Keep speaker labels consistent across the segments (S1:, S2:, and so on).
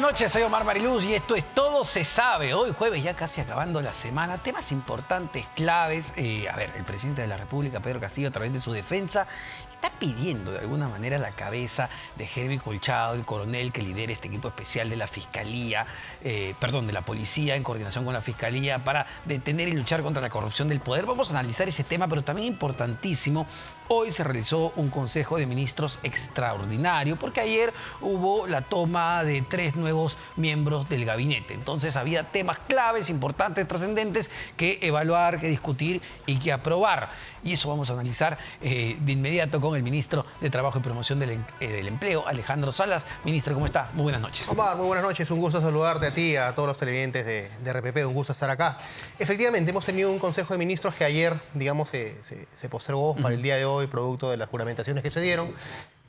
S1: noches, soy Omar Mariluz y esto es Todo se sabe. Hoy jueves, ya casi acabando la semana, temas importantes, claves. El presidente de la República, Pedro Castillo, a través de su defensa, está pidiendo de alguna manera la cabeza de Hervey Colchado, el coronel que lidera este equipo especial de la Fiscalía, de la Policía, en coordinación con la Fiscalía, para detener y luchar contra la corrupción del poder. Vamos a analizar ese tema, pero también importantísimo. Hoy se realizó un Consejo de Ministros extraordinario, porque ayer hubo la toma de 3 nuevos miembros del gabinete. Entonces había temas claves, importantes, trascendentes que evaluar, que discutir y que aprobar. Y eso vamos a analizar de inmediato con el ministro de Trabajo y Promoción del Empleo, Alejandro Salas. Ministro, ¿cómo está? Muy buenas noches.
S2: Omar, muy buenas noches. Un gusto saludarte a ti, a todos los televidentes de RPP. Un gusto estar acá. Efectivamente, hemos tenido un Consejo de Ministros que ayer, digamos, se postergó para el día de hoy, producto de las juramentaciones que se dieron.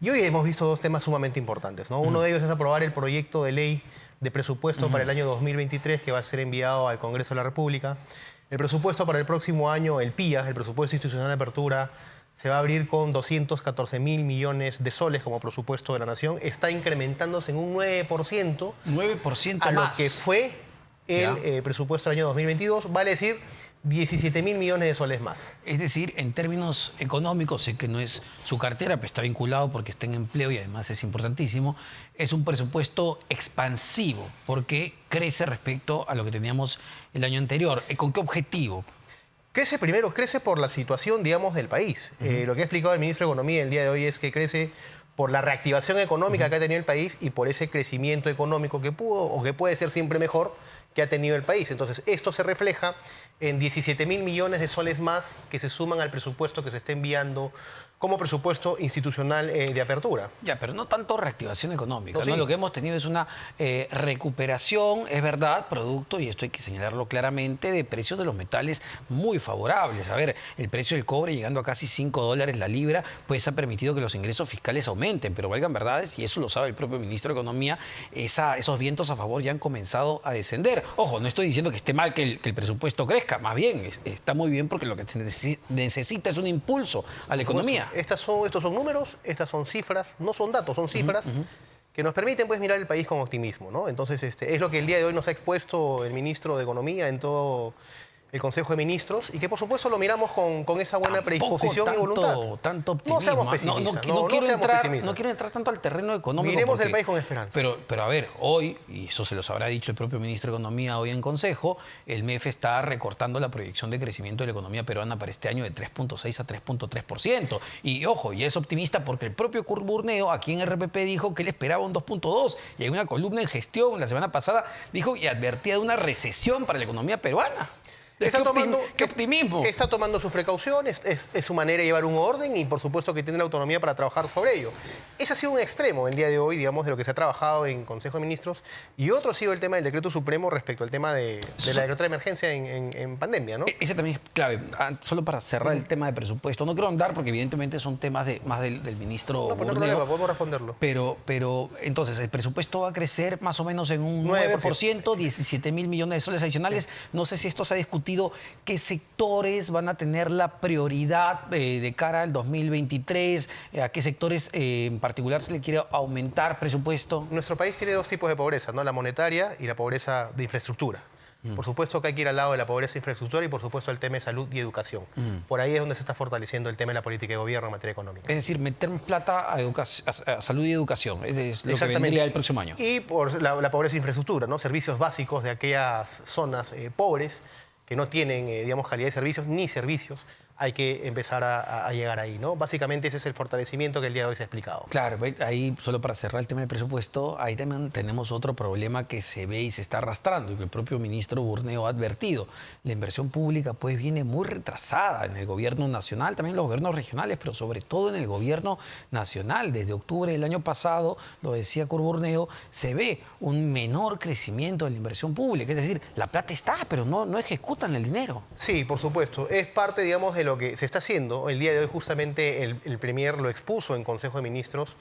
S2: Y hoy hemos visto 2 temas sumamente importantes, ¿no? Uno de ellos es aprobar el proyecto de ley de presupuesto para el año 2023 que va a ser enviado al Congreso de la República. El presupuesto para el próximo año, el PIA, el Presupuesto Institucional de Apertura, se va a abrir con 214.000 millones de soles como presupuesto de la Nación. Está incrementándose en un 9%.
S1: 9%
S2: a
S1: más.
S2: lo que fue el presupuesto del año 2022. Vale decir 17.000 millones de soles más.
S1: Es decir, en términos económicos, sé que no es su cartera, pero está vinculado porque está en empleo y además es importantísimo, es un presupuesto expansivo porque crece respecto a lo que teníamos el año anterior. ¿Con qué objetivo?
S2: Crece por la situación, digamos, del país. Lo que ha explicado el ministro de Economía el día de hoy es que crece por la reactivación económica que ha tenido el país y por ese crecimiento económico que pudo o que puede ser siempre mejor que ha tenido el país. Entonces, esto se refleja en 17.000 millones de soles más que se suman al presupuesto que se está enviando como presupuesto institucional de apertura.
S1: Ya, pero no tanto reactivación económica,
S2: No, sí.
S1: ¿no? Lo que hemos tenido es una recuperación, es verdad, producto, y esto hay que señalarlo claramente, de precios de los metales muy favorables. A ver, el precio del cobre llegando a casi $5 la libra, pues ha permitido que los ingresos fiscales aumenten, pero valgan verdades, y eso lo sabe el propio ministro de Economía, esos vientos a favor ya han comenzado a descender. Ojo, no estoy diciendo que esté mal que el presupuesto crezca, más bien está muy bien porque lo que se necesita es un impulso a la economía.
S2: Estos son números, estas son cifras, no son datos, son cifras que nos permiten pues, mirar el país con optimismo, ¿no? Entonces, es lo que el día de hoy nos ha expuesto el ministro de Economía en todo el Consejo de Ministros y que, por supuesto, lo miramos con esa buena predisposición y voluntad.
S1: Tanto optimismo.
S2: No seamos pesimistas.
S1: No quiero entrar tanto al terreno económico.
S2: Miremos el país con esperanza.
S1: Pero a ver, hoy, y eso se los habrá dicho el propio ministro de Economía hoy en Consejo, el MEF está recortando la proyección de crecimiento de la economía peruana para este año de 3.6 a 3.3%. Y ojo, ya es optimista porque el propio Kurt Burneo aquí en RPP dijo que él esperaba un 2.2 y en una columna en Gestión la semana pasada dijo y advertía de una recesión para la economía peruana. ¿Qué optimismo?
S2: Está tomando sus precauciones, es su manera de llevar un orden y por supuesto que tiene la autonomía para trabajar sobre ello. Ese ha sido un extremo el día de hoy, digamos, de lo que se ha trabajado en Consejo de Ministros y otro ha sido el tema del decreto supremo respecto al tema de la decreto de emergencia en pandemia, ¿no?
S1: Ese también es clave. Solo para cerrar el tema de presupuesto. No quiero andar porque evidentemente son temas más del ministro
S2: No, pues no hay problema, podemos responderlo.
S1: Pero entonces el presupuesto va a crecer más o menos en un 9%, 17.000 millones de soles adicionales. No sé si esto se ha discutido. ¿Qué sectores van a tener la prioridad de cara al 2023? ¿A qué sectores en particular se le quiere aumentar presupuesto?
S2: Nuestro país tiene 2 tipos de pobreza, ¿no? La monetaria y la pobreza de infraestructura. Por supuesto que hay que ir al lado de la pobreza de infraestructura y por supuesto el tema de salud y educación. Por ahí es donde se está fortaleciendo el tema de la política de gobierno en materia económica.
S1: Es decir, meter plata a salud y educación. Es lo que vendría el próximo año.
S2: Y por la pobreza de infraestructura, ¿no? Servicios básicos de aquellas zonas pobres que no tienen, digamos, calidad de servicios ni servicios, hay que empezar a llegar ahí, ¿no? Básicamente ese es el fortalecimiento que el día de hoy se ha explicado.
S1: Claro, ahí solo para cerrar el tema del presupuesto, ahí también tenemos otro problema que se ve y se está arrastrando y que el propio ministro Burneo ha advertido. La inversión pública pues viene muy retrasada en el gobierno nacional, también en los gobiernos regionales, pero sobre todo en el gobierno nacional. Desde octubre del año pasado, lo decía Kurt Burneo, se ve un menor crecimiento de la inversión pública. Es decir, la plata está, pero no ejecutan el dinero.
S2: Sí, por supuesto. Es parte, digamos, de lo que se está haciendo. El día de hoy justamente el Premier lo expuso en Consejo de Ministros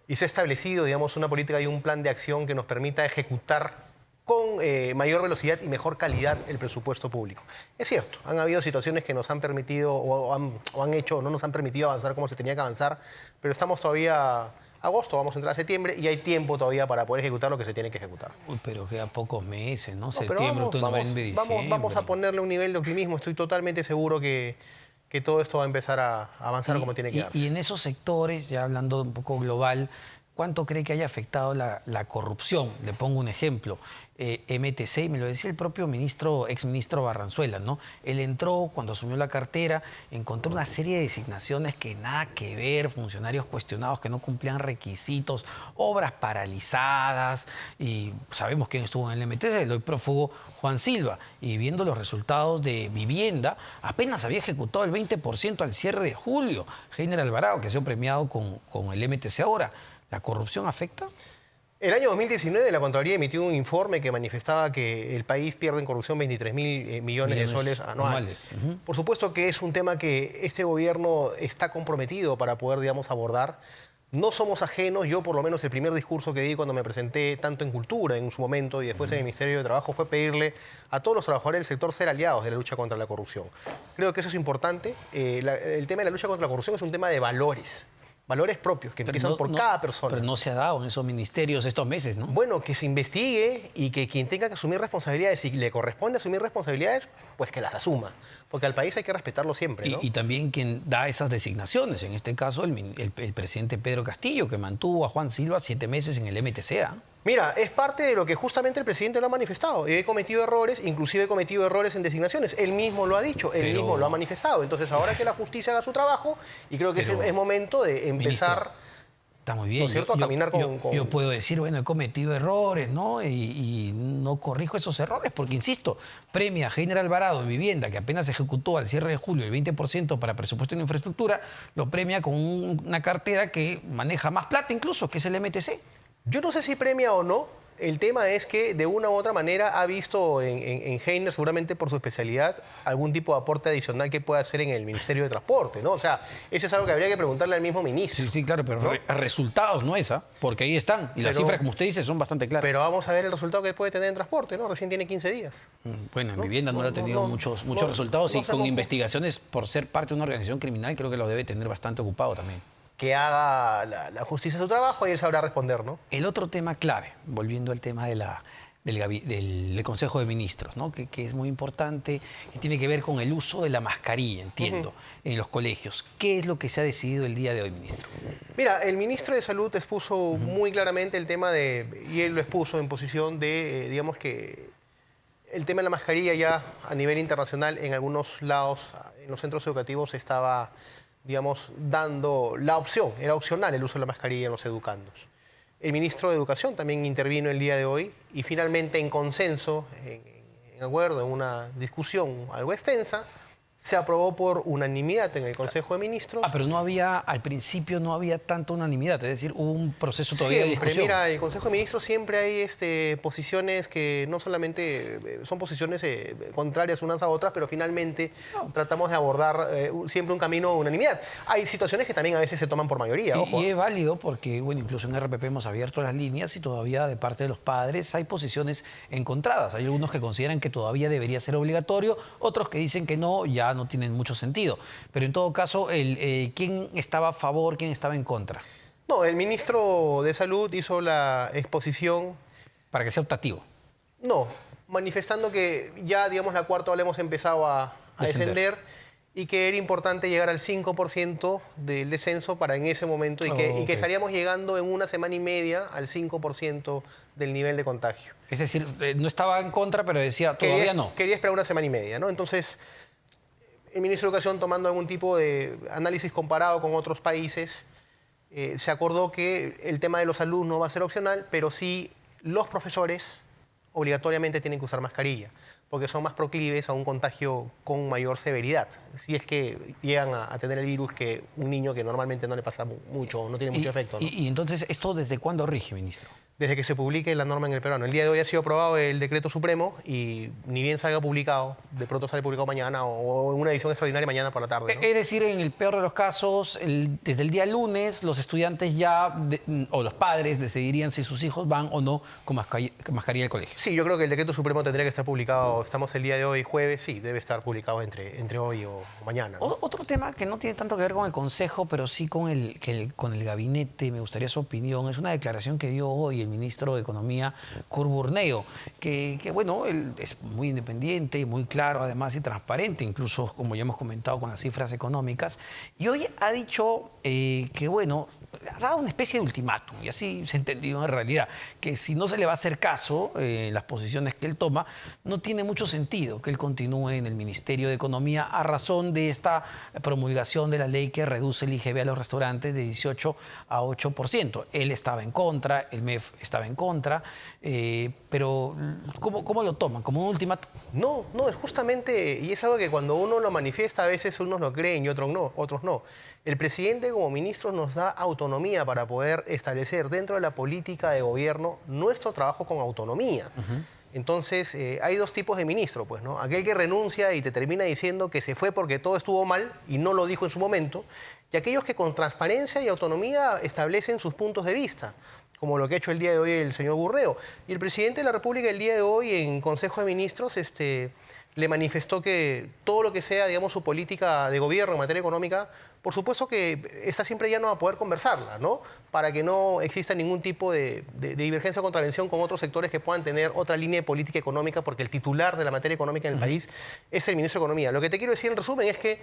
S2: y se ha establecido, digamos, una política y un plan de acción que nos permita ejecutar con mayor velocidad y mejor calidad el presupuesto público. Es cierto, han habido situaciones que nos han permitido o no nos han permitido avanzar como se tenía que avanzar, pero estamos todavía agosto, vamos a entrar a septiembre y hay tiempo todavía para poder ejecutar lo que se tiene que ejecutar.
S1: Uy, pero queda pocos meses, ¿no?
S2: No, pero
S1: Septiembre, octubre, noviembre, diciembre.
S2: vamos a ponerle un nivel de optimismo. Estoy totalmente seguro que todo esto va a empezar a avanzar como tiene que darse.
S1: Y en esos sectores, ya hablando un poco global, ¿cuánto cree que haya afectado la corrupción? Le pongo un ejemplo. MTC, me lo decía el propio exministro Barranzuela, ¿no? Él entró, cuando asumió la cartera, encontró una serie de designaciones que nada que ver, funcionarios cuestionados que no cumplían requisitos, obras paralizadas, y sabemos quién estuvo en el MTC, el hoy prófugo Juan Silva, y viendo los resultados de vivienda, apenas había ejecutado el 20% al cierre de julio. Heiner Alvarado, que ha sido premiado con el MTC ahora. ¿La corrupción afecta?
S2: El año 2019 la Contraloría emitió un informe que manifestaba que el país pierde en corrupción 23.000 millones de soles anuales. Por supuesto que es un tema que este gobierno está comprometido para poder, digamos, abordar. No somos ajenos. Yo, por lo menos, el primer discurso que di cuando me presenté tanto en Cultura en su momento y después en el Ministerio de Trabajo fue pedirle a todos los trabajadores del sector ser aliados de la lucha contra la corrupción. Creo que eso es importante. El tema de la lucha contra la corrupción es un tema de valores. Valores propios que empiezan por cada persona.
S1: Pero no se ha dado en esos ministerios estos meses, ¿no?
S2: Bueno, que se investigue y que quien tenga que asumir responsabilidades, si le corresponde asumir responsabilidades, pues que las asuma. Porque al país hay que respetarlo siempre, ¿no?
S1: Y también quien da esas designaciones, en este caso el presidente Pedro Castillo, que mantuvo a Juan Silva 7 meses en el MTCA.
S2: Mira, es parte de lo que justamente el presidente lo ha manifestado. He cometido errores, inclusive he cometido errores en designaciones. Él mismo lo ha dicho, él mismo lo ha manifestado. Entonces, ahora que la justicia haga su trabajo, y creo que es momento de empezar...
S1: Ministro, está muy bien.
S2: ¿No es cierto? A caminar con...
S1: Yo puedo decir, bueno, he cometido errores, ¿no? Y no corrijo esos errores, porque, insisto, premia a Heiner Alvarado en vivienda, que apenas ejecutó al cierre de julio el 20% para presupuesto en infraestructura, lo premia con una cartera que maneja más plata incluso, que es el MTC.
S2: Yo no sé si premia o no. El tema es que de una u otra manera ha visto en Heiner, seguramente por su especialidad, algún tipo de aporte adicional que pueda hacer en el Ministerio de Transporte, ¿no? O sea, eso es algo que habría que preguntarle al mismo ministro.
S1: Sí, claro, pero ¿no? Resultados no esa, porque ahí están. Y las cifras, como usted dice, son bastante claras.
S2: Pero vamos a ver el resultado que puede tener en transporte, ¿no? Recién tiene 15 días.
S1: Bueno, en vivienda no ha tenido muchos resultados y con investigaciones por ser parte de una organización criminal creo que lo debe tener bastante ocupado también.
S2: Que haga la justicia su trabajo y él sabrá responder, ¿no?
S1: El otro tema clave, volviendo al tema del Consejo de Ministros, ¿no? que es muy importante, que tiene que ver con el uso de la mascarilla, entiendo, en los colegios. ¿Qué es lo que se ha decidido el día de hoy, ministro?
S2: Mira, el ministro de Salud expuso muy claramente el tema y él lo expuso en posición de, digamos que el tema de la mascarilla ya a nivel internacional en algunos lados, en los centros educativos estaba, digamos, dando la opción, era opcional el uso de la mascarilla en los educandos. El ministro de Educación también intervino el día de hoy y finalmente en consenso, en acuerdo, en una discusión algo extensa, se aprobó por unanimidad en el Consejo de Ministros.
S1: Pero no había, al principio no había tanta unanimidad, es decir, hubo un proceso todavía de discusión.
S2: Mira, el Consejo de Ministros siempre hay posiciones que no solamente son posiciones contrarias unas a otras, pero finalmente tratamos de abordar siempre un camino de unanimidad. Hay situaciones que también a veces se toman por mayoría.
S1: Y es válido porque, bueno, incluso en RPP hemos abierto las líneas y todavía de parte de los padres hay posiciones encontradas. Hay algunos que consideran que todavía debería ser obligatorio, otros que dicen que no, ya no tienen mucho sentido. Pero en todo caso, ¿quién estaba a favor, quién estaba en contra?
S2: No, el ministro de Salud hizo la exposición...
S1: Para que sea optativo.
S2: No, manifestando que ya, digamos, la cuarta ola hemos empezado a descender y que era importante llegar al 5% del descenso para en ese momento y que estaríamos llegando en una semana y media al 5% del nivel de contagio.
S1: Es decir, no estaba en contra, pero decía todavía no.
S2: Quería esperar una semana y media, ¿no? Entonces, el ministro de Educación, tomando algún tipo de análisis comparado con otros países, se acordó que el tema de los alumnos va a ser opcional, pero sí los profesores obligatoriamente tienen que usar mascarilla, porque son más proclives a un contagio con mayor severidad, si es que llegan a tener el virus que un niño que normalmente no le pasa mucho, no tiene mucho efecto, ¿no?
S1: Y entonces, ¿esto desde cuándo rige, ministro?
S2: desde que se publique la norma en el peruano. El día de hoy ha sido aprobado el decreto supremo y ni bien salga publicado, de pronto sale publicado mañana o en una edición extraordinaria mañana por la tarde, ¿no?
S1: Es decir, en el peor de los casos, desde el día lunes, los estudiantes ya, o los padres, decidirían si sus hijos van o no con mascarilla al colegio.
S2: Sí, yo creo que el decreto supremo tendría que estar publicado, estamos el día de hoy, jueves, sí, debe estar publicado entre hoy o mañana, ¿no?
S1: Otro tema que no tiene tanto que ver con el Consejo, pero sí con el gabinete, me gustaría su opinión, es una declaración que dio hoy el ministro de Economía, Kurt Burneo, que bueno, él es muy independiente, muy claro además y transparente, incluso como ya hemos comentado con las cifras económicas, y hoy ha dicho que bueno, ha dado una especie de ultimátum, y así se ha entendido en realidad, que si no se le va a hacer caso en las posiciones que él toma, no tiene mucho sentido que él continúe en el Ministerio de Economía a razón de esta promulgación de la ley que reduce el IGB a los restaurantes de 18 a 8%. Él estaba en contra, el MEF estaba en contra, pero ¿cómo lo toman? ¿Como un ultimátum?
S2: No, es justamente, y es algo que cuando uno lo manifiesta a veces unos lo creen y otros no. El presidente como ministro nos da autonomía para poder establecer dentro de la política de gobierno nuestro trabajo con autonomía. Entonces, hay dos tipos de ministro, pues, ¿no? Aquel que renuncia y te termina diciendo que se fue porque todo estuvo mal y no lo dijo en su momento, y aquellos que con transparencia y autonomía establecen sus puntos de vista, como lo que ha hecho el día de hoy el señor Burneo. Y el presidente de la República el día de hoy en Consejo de Ministros le manifestó que todo lo que sea, digamos, su política de gobierno en materia económica, por supuesto que esta siempre ya no va a poder conversarla, ¿no? Para que no exista ningún tipo de divergencia o contravención con otros sectores que puedan tener otra línea de política económica, porque el titular de la materia económica en el país es el ministro de Economía. Lo que te quiero decir en resumen es que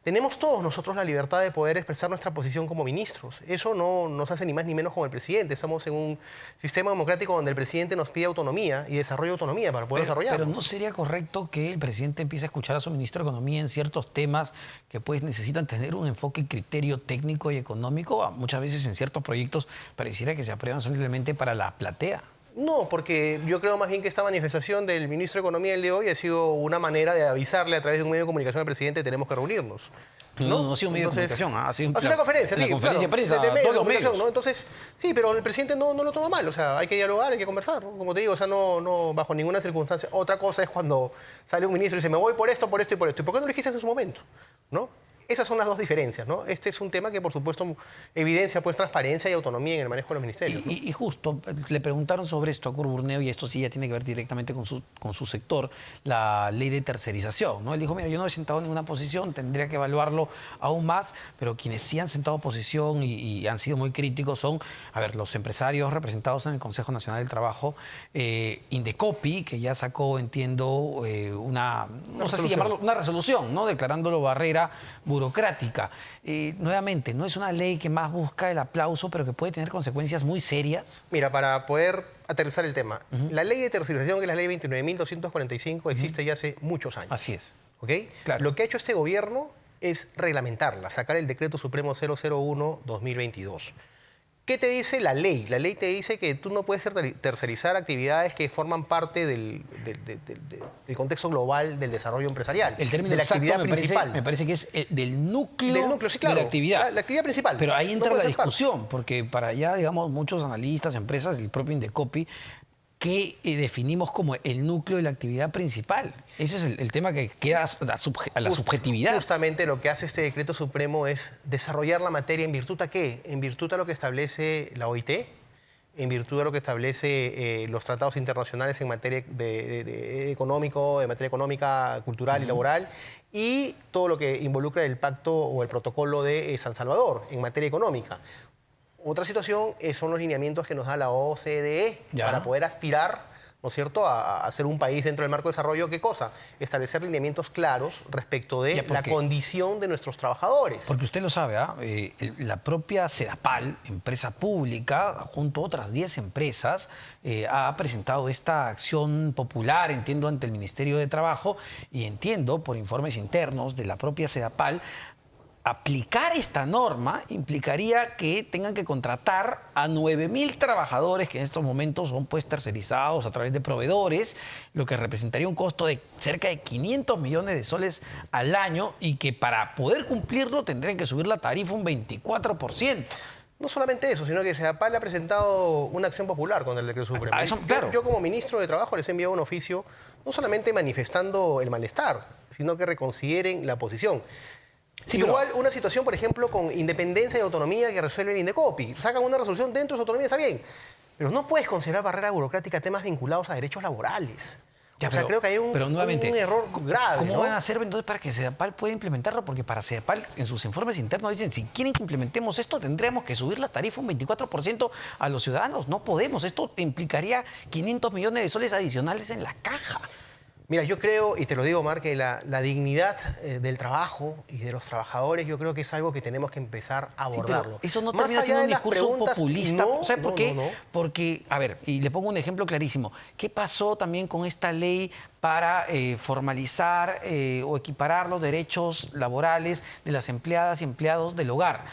S2: tenemos todos nosotros la libertad de poder expresar nuestra posición como ministros. Eso no nos hace ni más ni menos como el presidente. Estamos en un sistema democrático donde el presidente nos pide autonomía y desarrolla autonomía para poder desarrollarlo.
S1: Pero ¿no sería correcto que el presidente empiece a escuchar a su ministro de Economía en ciertos temas que pues necesitan tener un enfoque y criterio técnico y económico? Muchas veces en ciertos proyectos pareciera que se aprueban simplemente para la platea.
S2: No, porque yo creo más bien que esta manifestación del ministro de Economía el de hoy ha sido una manera de avisarle a través de un medio de comunicación al presidente que tenemos que reunirnos.
S1: No ha sido un medio de comunicación, ha sido
S2: una conferencia, sí.
S1: Una conferencia de prensa,
S2: de
S1: todos los medios.
S2: ¿no? Entonces, sí, pero el presidente no lo toma mal, o sea, hay que dialogar, hay que conversar, ¿no? Como te digo, o sea, no bajo ninguna circunstancia. Otra cosa es cuando sale un ministro y dice, me voy por esto, por esto y por esto. ¿Y por qué no lo dijiste en su momento? ¿No? Esas son las dos diferencias, ¿no? Este es un tema que, por supuesto, evidencia pues, transparencia y autonomía en el manejo de los ministerios, ¿no?
S1: Y justo, le preguntaron sobre esto a Kurt Burneo, y esto sí ya tiene que ver directamente con su sector, la ley de tercerización, ¿no? Él dijo, mira, yo no he sentado en ninguna posición, tendría que evaluarlo aún más, pero quienes sí han sentado posición y han sido muy críticos son, a ver, los empresarios representados en el Consejo Nacional del Trabajo, Indecopi, que ya sacó, entiendo, no sé si llamarlo, una resolución, ¿no? Declarándolo barrera burocrática. Nuevamente, no es una ley que más busca el aplauso, pero que puede tener consecuencias muy serias.
S2: Mira, para poder aterrizar el tema, la ley de tercerización, que es la ley 29.245, existe ya hace muchos años.
S1: Así es.
S2: ¿Ok?
S1: Claro.
S2: Lo que ha hecho este gobierno es reglamentarla, sacar el Decreto Supremo 001-2022. ¿Qué te dice la ley? La ley te dice que tú no puedes tercerizar actividades que forman parte del contexto global del desarrollo empresarial.
S1: El término
S2: de la
S1: exacto
S2: actividad principal.
S1: me parece que es del núcleo,
S2: sí, claro.
S1: de la actividad.
S2: La actividad principal.
S1: Pero ahí entra
S2: No puede
S1: la
S2: ser parte.
S1: discusión, porque para allá, digamos, muchos analistas, empresas, el propio Indecopi, ¿qué definimos como el núcleo de la actividad principal? Ese es el tema que queda a la subjetividad.
S2: Justamente lo que hace este decreto supremo es desarrollar la materia en virtud a qué? En virtud a lo que establece la OIT, en virtud a lo que establece los tratados internacionales en materia económico, en materia económica, cultural y laboral, y todo lo que involucra el pacto o el protocolo de San Salvador en materia económica. Otra situación son los lineamientos que nos da la OCDE para poder aspirar, ¿no es cierto?, a ser un país dentro del marco de desarrollo. ¿Qué cosa? Establecer lineamientos claros respecto de la condición de nuestros trabajadores.
S1: Porque usted lo sabe, la propia Sedapal, empresa pública, junto a otras 10 empresas, ha presentado esta acción popular, entiendo, ante el Ministerio de Trabajo, y entiendo, por informes internos de la propia Sedapal, aplicar esta norma implicaría que tengan que contratar a 9.000 trabajadores que en estos momentos son pues tercerizados a través de proveedores, lo que representaría un costo de cerca de 500 millones de soles al año, y que para poder cumplirlo tendrían que subir la tarifa un 24%.
S2: No solamente eso, sino que Sedapal ha presentado una acción popular contra el decreto supremo.
S1: Eso, claro.
S2: Yo como ministro de Trabajo les he enviado un oficio, no solamente manifestando el malestar, sino que reconsideren la posición.
S1: Sí,
S2: Igual una situación, por ejemplo, con independencia y autonomía que resuelve el Indecopi. Sacan una resolución dentro de su autonomía, está bien. Pero no puedes considerar barrera burocrática temas vinculados a derechos laborales.
S1: Ya,
S2: o sea, creo que hay un error grave.
S1: ¿Cómo
S2: ¿no?
S1: van a hacer entonces para que Sedapal pueda implementarlo? Porque para Sedapal, en sus informes internos, dicen, si quieren que implementemos esto, tendríamos que subir la tarifa un 24% a los ciudadanos. No podemos. Esto implicaría 500 millones de soles adicionales en la caja.
S2: Mira, yo creo, y te lo digo, Omar, que la dignidad del trabajo y de los trabajadores, yo creo que es algo que tenemos que empezar a abordarlo.
S1: Sí, eso no
S2: Más
S1: termina
S2: allá
S1: siendo
S2: de
S1: un
S2: las
S1: discurso
S2: preguntas,
S1: populista.
S2: no,
S1: ¿Sabes por qué?
S2: No.
S1: Porque, a ver, y le pongo un ejemplo clarísimo. ¿Qué pasó también con esta ley para formalizar o equiparar los derechos laborales de las empleadas y empleados del hogar?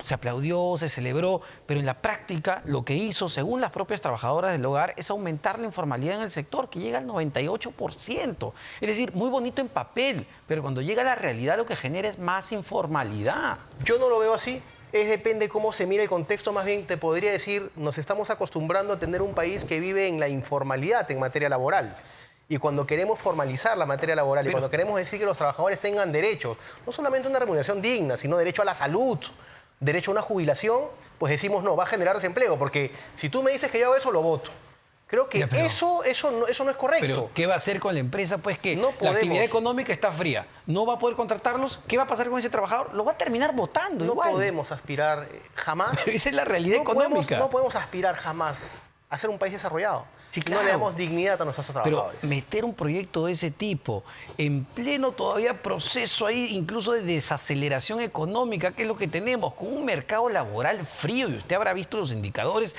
S1: Se aplaudió, se celebró, pero en la práctica lo que hizo, según las propias trabajadoras del hogar, es aumentar la informalidad en el sector, que llega al 98%. Es decir, muy bonito en papel, pero cuando llega a la realidad lo que genera es más informalidad.
S2: Yo no lo veo así. Depende cómo se mira el contexto. Más bien te podría decir, nos estamos acostumbrando a tener un país que vive en la informalidad en materia laboral. Y cuando queremos formalizar la materia laboral y cuando queremos decir que los trabajadores tengan derechos, no solamente una remuneración digna, sino derecho a la salud, derecho a una jubilación, pues decimos no, va a generar desempleo, porque si tú me dices que yo hago eso, lo voto. Creo que eso no es correcto.
S1: Pero ¿qué va a hacer con la empresa? Pues que
S2: no
S1: la actividad económica está fría, no va a poder contratarlos. ¿Qué va a pasar con ese trabajador? Lo va a terminar votando igual.
S2: No podemos aspirar jamás.
S1: Pero esa es la realidad económica.
S2: No podemos aspirar jamás a ser un país desarrollado.
S1: Sí,
S2: claro. No le damos dignidad a nuestros trabajadores.
S1: Pero meter un proyecto de ese tipo en pleno todavía proceso ahí, incluso de desaceleración económica, que es lo que tenemos, con un mercado laboral frío, y usted habrá visto los indicadores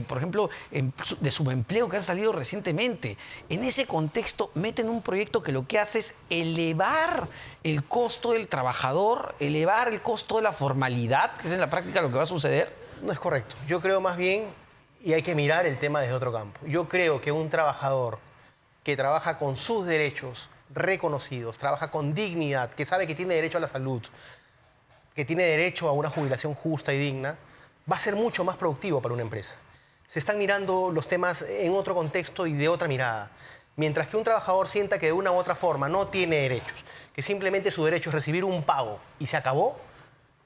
S1: por ejemplo, de subempleo que han salido recientemente. En ese contexto meten un proyecto que lo que hace es elevar el costo del trabajador, elevar el costo de la formalidad, que es en la práctica lo que va a suceder.
S2: No es correcto. Yo creo más bien, y hay que mirar el tema desde otro campo. Yo creo que un trabajador que trabaja con sus derechos reconocidos, trabaja con dignidad, que sabe que tiene derecho a la salud, que tiene derecho a una jubilación justa y digna, va a ser mucho más productivo para una empresa. Se están mirando los temas en otro contexto y de otra mirada. Mientras que un trabajador sienta que de una u otra forma no tiene derechos, que simplemente su derecho es recibir un pago y se acabó,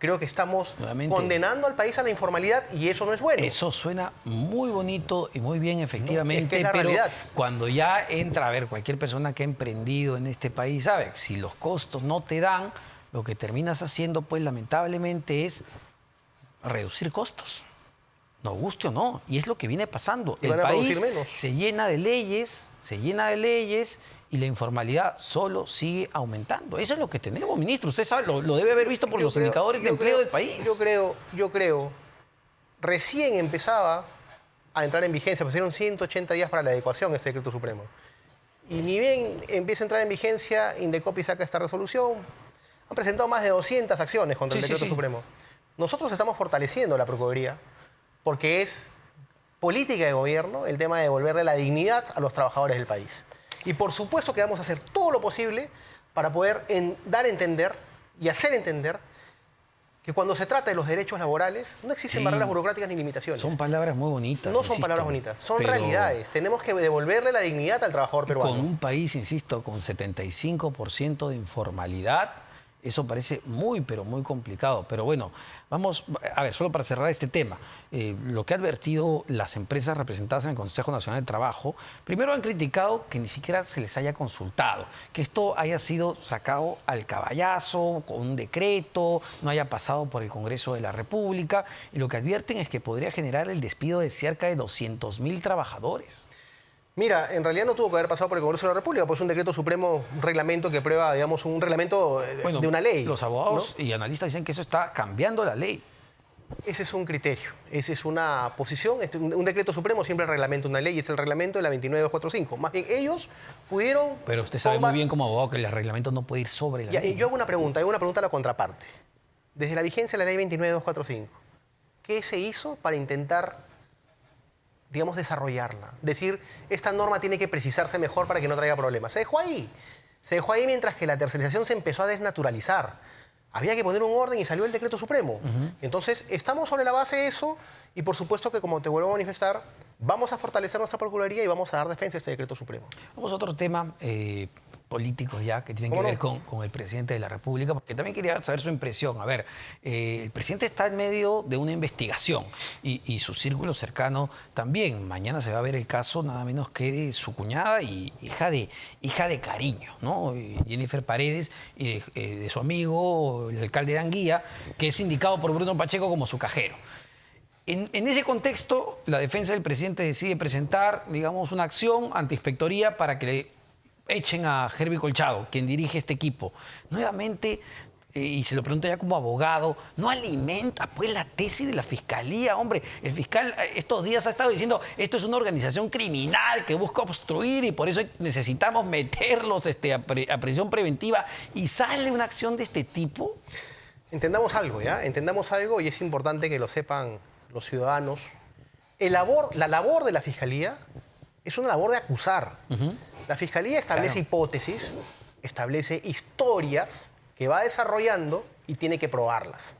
S2: creo que estamos condenando al país a la informalidad y eso no es bueno.
S1: Eso suena muy bonito y muy bien, efectivamente,
S2: es que es la
S1: pero
S2: realidad.
S1: Cuando ya entra, a ver, cualquier persona que ha emprendido en este país sabe, si los costos no te dan, lo que terminas haciendo, pues lamentablemente es reducir costos, nos guste o no, y es lo que viene pasando. El país se llena de leyes, y la informalidad solo sigue aumentando. Eso es lo que tenemos, ministro. Usted sabe, lo debe haber visto por los indicadores de empleo del país.
S2: Yo creo, recién empezaba a entrar en vigencia, pasaron 180 días para la adecuación a este decreto supremo. Y ni bien empieza a entrar en vigencia, Indecopi saca esta resolución. Han presentado más de 200 acciones contra el decreto supremo. Nosotros estamos fortaleciendo la Procuraduría porque es política de gobierno el tema de devolverle la dignidad a los trabajadores del país. Y por supuesto que vamos a hacer todo lo posible para poder dar a entender y hacer entender que cuando se trata de los derechos laborales no existen barreras burocráticas ni limitaciones.
S1: Son palabras muy bonitas.
S2: No son palabras bonitas, son realidades. Tenemos que devolverle la dignidad al trabajador peruano.
S1: Con un país, insisto, con 75% de informalidad, eso parece muy, pero muy complicado. Pero bueno, vamos, a ver, solo para cerrar este tema. Lo que han advertido las empresas representadas en el Consejo Nacional de Trabajo, primero han criticado que ni siquiera se les haya consultado, que esto haya sido sacado al caballazo, con un decreto, no haya pasado por el Congreso de la República. Y lo que advierten es que podría generar el despido de cerca de 200.000 trabajadores.
S2: Mira, en realidad no tuvo que haber pasado por el Congreso de la República, pues es un decreto supremo, un reglamento que prueba, digamos, un reglamento de una ley.
S1: Los abogados y analistas dicen que eso está cambiando la ley.
S2: Ese es un criterio, esa es una posición. Un decreto supremo siempre reglamenta una ley y es el reglamento de la 29245. Más bien, ellos pudieron...
S1: Pero usted sabe muy bien como abogado que el reglamento no puede ir sobre la ley.
S2: Yo hago una pregunta a la contraparte. Desde la vigencia de la ley 29245, ¿qué se hizo para intentar, digamos, desarrollarla? Decir, esta norma tiene que precisarse mejor para que no traiga problemas. Se dejó ahí mientras que la tercerización se empezó a desnaturalizar. había que poner un orden y salió el decreto supremo. Entonces, estamos sobre la base de eso y por supuesto que, como te vuelvo a manifestar, vamos a fortalecer nuestra Procuraduría y vamos a dar defensa a este decreto supremo.
S1: Vamos a otro tema político ya, que tienen que ver con el presidente de la República, porque también quería saber su impresión. A ver, el presidente está en medio de una investigación y su círculo cercano también. Mañana se va a ver el caso nada menos que de su cuñada y hija de Cariño, ¿no? Jennifer Paredes, y de su amigo, el alcalde de Anguía, que es indicado por Bruno Pacheco como su cajero. En ese contexto, la defensa del presidente decide presentar, digamos, una acción ante inspectoría para que le echen a Herbie Colchado, quien dirige este equipo. Nuevamente, y se lo pregunto ya como abogado, ¿no alimenta pues la tesis de la Fiscalía? Hombre, el fiscal estos días ha estado diciendo esto es una organización criminal que busca obstruir y por eso necesitamos meterlos a prisión preventiva y sale una acción de este tipo.
S2: Entendamos algo, ¿ya? Entendamos algo y es importante que lo sepan los ciudadanos. La labor de la Fiscalía es una labor de acusar. La Fiscalía establece hipótesis, establece historias que va desarrollando y tiene que probarlas.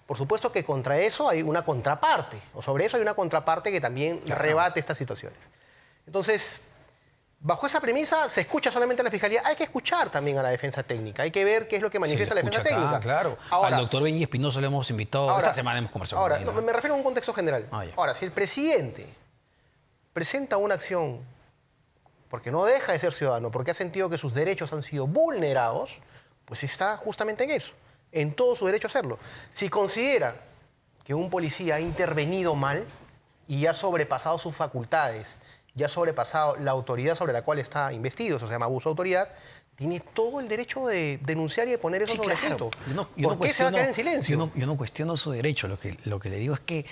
S2: Por supuesto que contra eso hay una contraparte, o sobre eso hay una contraparte que también rebate estas situaciones. Entonces, bajo esa premisa, se escucha solamente a la Fiscalía. Hay que escuchar también a la defensa técnica. Hay que ver qué es lo que manifiesta la defensa técnica.
S1: Claro.
S2: Ahora,
S1: al doctor Benji Espinosa lo hemos invitado. Esta semana hemos conversado
S2: con él.
S1: Ahora,
S2: me refiero a un contexto general. Ahora, si el presidente presenta una acción porque no deja de ser ciudadano, porque ha sentido que sus derechos han sido vulnerados, pues está justamente en eso, en todo su derecho a hacerlo. Si considera que un policía ha intervenido mal y ha sobrepasado sus facultades, ya ha sobrepasado la autoridad sobre la cual está investido, eso se llama abuso de autoridad, tiene todo el derecho de denunciar y de poner eso sobre escrito. ¿Por qué se va a quedar en silencio?
S1: Yo no cuestiono su derecho, lo que le digo es que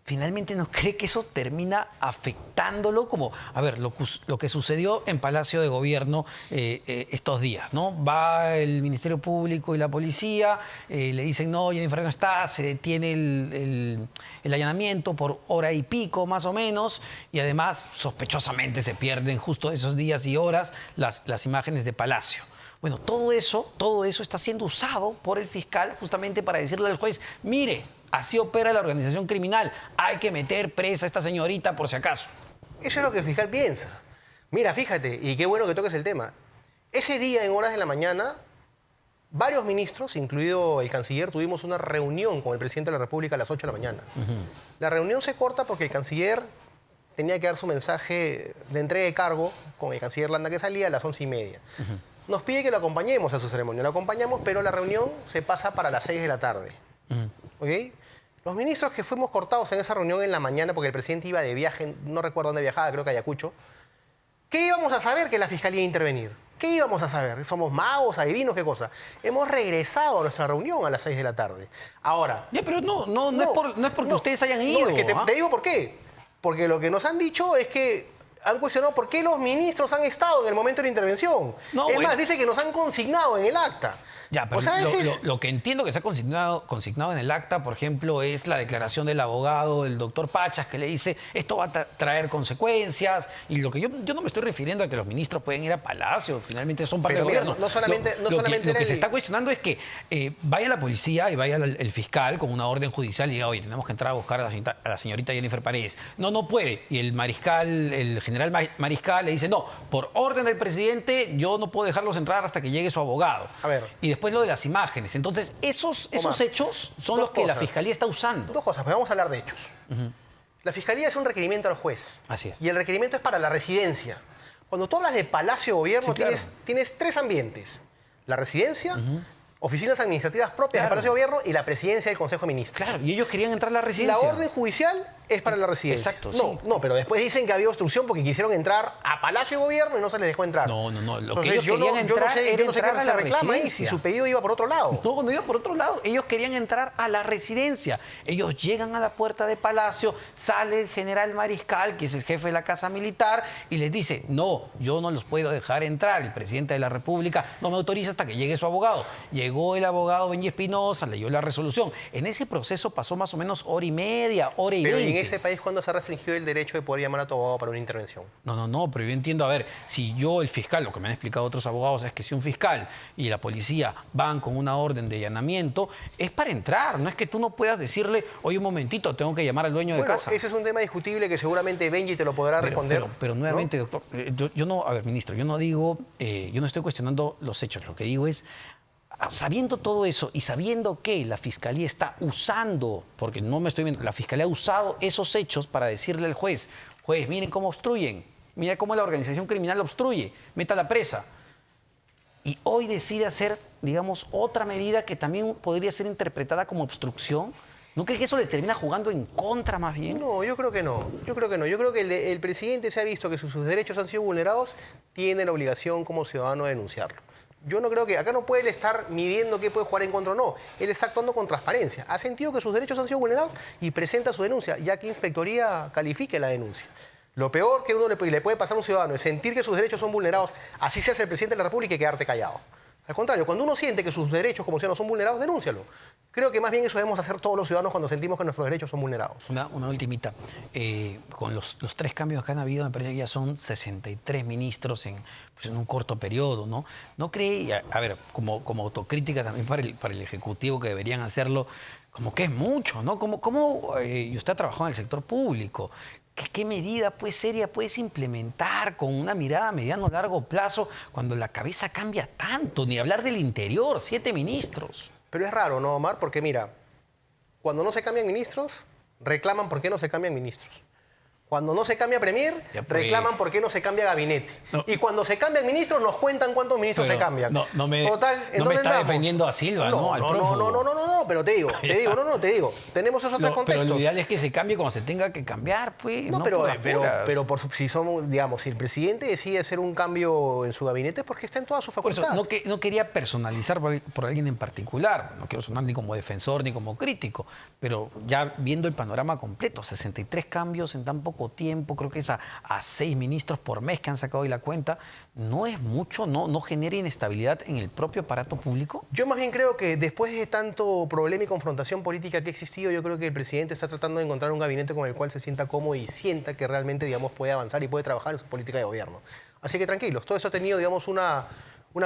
S1: finalmente no cree que eso termina afectándolo como, a ver, lo que sucedió en Palacio de Gobierno estos días, ¿no? Va el Ministerio Público y la policía, le dicen, no, Jennifer no está, se detiene el allanamiento por hora y pico más o menos, y además sospechosamente se pierden justo esos días y horas las imágenes de Palacio. Bueno, todo eso está siendo usado por el fiscal justamente para decirle al juez, mire, así opera la organización criminal. Hay que meter presa a esta señorita por si acaso.
S2: Eso es lo que el fiscal piensa. Mira, fíjate, y qué bueno que toques el tema. Ese día, en horas de la mañana, varios ministros, incluido el canciller, tuvimos una reunión con el presidente de la República a las 8 de la mañana. La reunión se corta porque el canciller tenía que dar su mensaje de entrega de cargo con el canciller Landa que salía a las 11:30. Nos pide que lo acompañemos a su ceremonia. Lo acompañamos, pero la reunión se pasa para las 6 de la tarde. ¿Ok? Los ministros que fuimos cortados en esa reunión en la mañana, porque el presidente iba de viaje, no recuerdo dónde viajaba, creo que a Ayacucho, ¿qué íbamos a saber que la Fiscalía iba a intervenir? ¿Qué íbamos a saber? ¿Somos magos, adivinos, qué cosa? Hemos regresado a nuestra reunión a las 6 de la tarde. Ahora...
S1: Ya, pero no es porque ustedes hayan ido.
S2: No, es que te digo por qué. Porque lo que nos han dicho es que han cuestionado por qué los ministros han estado en el momento de la intervención. Es más, dice que nos han consignado en el acta.
S1: Ya, pero
S2: o sea,
S1: lo que entiendo que se ha consignado en el acta, por ejemplo, es la declaración del abogado, el doctor Pachas, que le dice esto va a traer consecuencias. Y lo que yo no me estoy refiriendo a que los ministros pueden ir a Palacio, finalmente son parte del gobierno. Lo que se está cuestionando es que vaya la policía y vaya el fiscal con una orden judicial y diga, oye, tenemos que entrar a buscar a la señorita Jennifer Paredes. No puede. Y el general Mariscal le dice, no, por orden del presidente yo no puedo dejarlos entrar hasta que llegue su abogado.
S2: A ver.
S1: Y después lo de las imágenes. Entonces, esos hechos son los que la Fiscalía está usando.
S2: Dos cosas, pues vamos a hablar de hechos. La Fiscalía hace un requerimiento al juez.
S1: Así es.
S2: Y el requerimiento es para la residencia. Cuando tú hablas de Palacio Gobierno, sí, tienes tres ambientes. La residencia, oficinas administrativas propias del Palacio Gobierno y la presidencia del Consejo de Ministros.
S1: Claro, y ellos querían entrar a la residencia.
S2: La orden judicial es para la residencia.
S1: Exacto,
S2: No, pero después dicen que había obstrucción porque quisieron entrar a Palacio Gobierno y no se les dejó entrar.
S1: No. Lo que
S2: ellos
S1: querían entrar era entrar a la residencia.
S2: Si su pedido iba por otro lado.
S1: No iba por otro lado. Ellos querían entrar a la residencia. Ellos llegan a la puerta de Palacio, sale el general Mariscal, que es el jefe de la Casa Militar, y les dice, no, yo no los puedo dejar entrar. El presidente de la República no me autoriza hasta que llegue su abogado. Llegó el abogado Benji Espinosa, leyó la resolución. En ese proceso pasó más o menos hora y media, hora y 20.
S2: Pero en ese país, ¿cuándo se restringió el derecho de poder llamar a tu abogado para una intervención?
S1: No, pero yo entiendo, a ver, si yo, el fiscal, lo que me han explicado otros abogados es que si un fiscal y la policía van con una orden de allanamiento, es para entrar, no es que tú no puedas decirle, oye, un momentito, tengo que llamar al dueño de casa.
S2: Ese es un tema discutible que seguramente Benji te lo podrá responder.
S1: Pero nuevamente, ¿no? Doctor, yo no, a ver, ministro, yo no digo, yo no estoy cuestionando los hechos, lo que digo es, sabiendo todo eso y sabiendo que la Fiscalía está usando, porque no me estoy viendo, la Fiscalía ha usado esos hechos para decirle al juez, miren cómo obstruyen, mira cómo la organización criminal obstruye, meta la presa. Y hoy decide hacer, digamos, otra medida que también podría ser interpretada como obstrucción. ¿No cree que eso le termina jugando en contra más bien?
S2: No, yo creo que no. Yo creo que el presidente se ha visto que sus derechos han sido vulnerados, tiene la obligación como ciudadano de denunciarlo. Yo no creo que... Acá no puede él estar midiendo qué puede jugar en contra o no. Él está actuando con transparencia. Ha sentido que sus derechos han sido vulnerados y presenta su denuncia, ya que Inspectoría califique la denuncia. Lo peor que uno le puede pasar a un ciudadano es sentir que sus derechos son vulnerados, así seas el presidente de la República, y quedarte callado. Al contrario, cuando uno siente que sus derechos como ciudadano son vulnerados, denúncialo. Creo que más bien eso debemos hacer todos los ciudadanos cuando sentimos que nuestros derechos son vulnerados.
S1: Una ultimita. Con los 3 cambios que han habido, me parece que ya son 63 ministros en un corto periodo, ¿no? ¿No cree, a ver, como autocrítica también para el Ejecutivo, que deberían hacerlo, como que es mucho, ¿no? Y usted ha trabajado en el sector público. ¿Qué medida pues, seria puedes implementar con una mirada a mediano o largo plazo cuando la cabeza cambia tanto? Ni hablar del interior, 7 ministros.
S2: Pero es raro, ¿no, Omar? Porque mira, cuando no se cambian ministros, reclaman por qué no se cambian ministros. Cuando no se cambia Premier, reclaman por qué no se cambia gabinete. No. Y cuando se cambian ministros, nos cuentan cuántos ministros se cambian.
S1: No me está defendiendo a Silva, ¿no?
S2: No, pero te digo. Tenemos esos tres contextos.
S1: Pero lo ideal es que se cambie cuando se tenga que cambiar, pues.
S2: Si el presidente decide hacer un cambio en su gabinete, es porque está en toda su facultad.
S1: Por eso, no quería personalizar por alguien en particular. No quiero sonar ni como defensor ni como crítico. Pero ya viendo el panorama completo, 63 cambios en tan poco tiempo, creo que es a 6 ministros por mes que han sacado hoy la cuenta, ¿no es mucho? ¿No genera inestabilidad en el propio aparato público?
S2: Yo más bien creo que después de tanto problema y confrontación política que ha existido, yo creo que el presidente está tratando de encontrar un gabinete con el cual se sienta cómodo y sienta que realmente, digamos, puede avanzar y puede trabajar en su política de gobierno. Así que tranquilos, todo eso ha tenido, digamos, una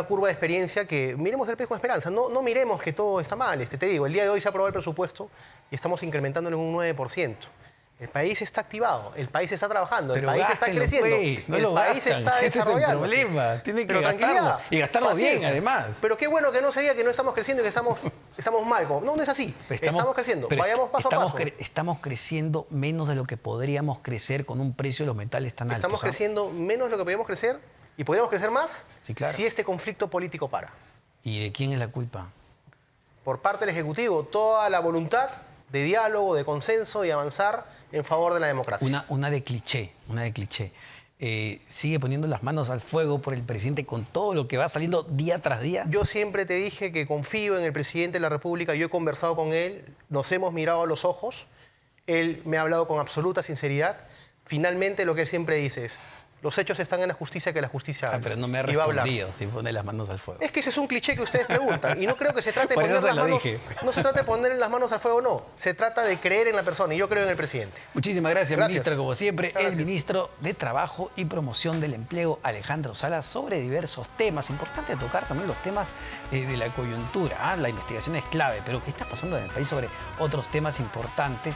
S2: curva de experiencia que miremos el país con esperanza. No miremos que todo está mal. Te digo, el día de hoy se aprobó el presupuesto y estamos incrementándolo en un 9%. El país está activado, el país está trabajando, el país está creciendo, el país está desarrollando.
S1: Ese es el problema, tiene que gastarlo, y gastarlo bien además.
S2: Pero qué bueno que no se diga que no estamos creciendo y que estamos mal. No es así, estamos creciendo, vayamos paso a paso.
S1: Estamos creciendo menos de lo que podríamos crecer con un precio de los metales tan alto.
S2: Estamos creciendo menos de lo que podríamos crecer y podríamos crecer más,
S1: sí, claro,
S2: si este conflicto político para.
S1: ¿Y de quién es la culpa?
S2: Por parte del Ejecutivo, toda la voluntad de diálogo, de consenso y avanzar en favor de la democracia.
S1: Una de cliché. Sigue poniendo las manos al fuego por el presidente con todo lo que va saliendo día tras día.
S2: Yo siempre te dije que confío en el presidente de la República. Yo he conversado con él, nos hemos mirado a los ojos. Él me ha hablado con absoluta sinceridad. Finalmente, lo que él siempre dice es: los hechos están en la justicia, que la justicia habla.
S1: Pero no me ha respondido si pone las manos al fuego.
S2: Es que ese es un cliché que ustedes preguntan. Y no creo que se trate de poner las manos... No se trata de ponerle las manos al fuego, no. Se trata de creer en la persona. Y yo creo en el presidente.
S1: Muchísimas gracias, ministra. Como siempre, el ministro de Trabajo y Promoción del Empleo, Alejandro Salas, sobre diversos temas. Importante tocar también los temas de la coyuntura. La investigación es clave, pero ¿qué está pasando en el país sobre otros temas importantes?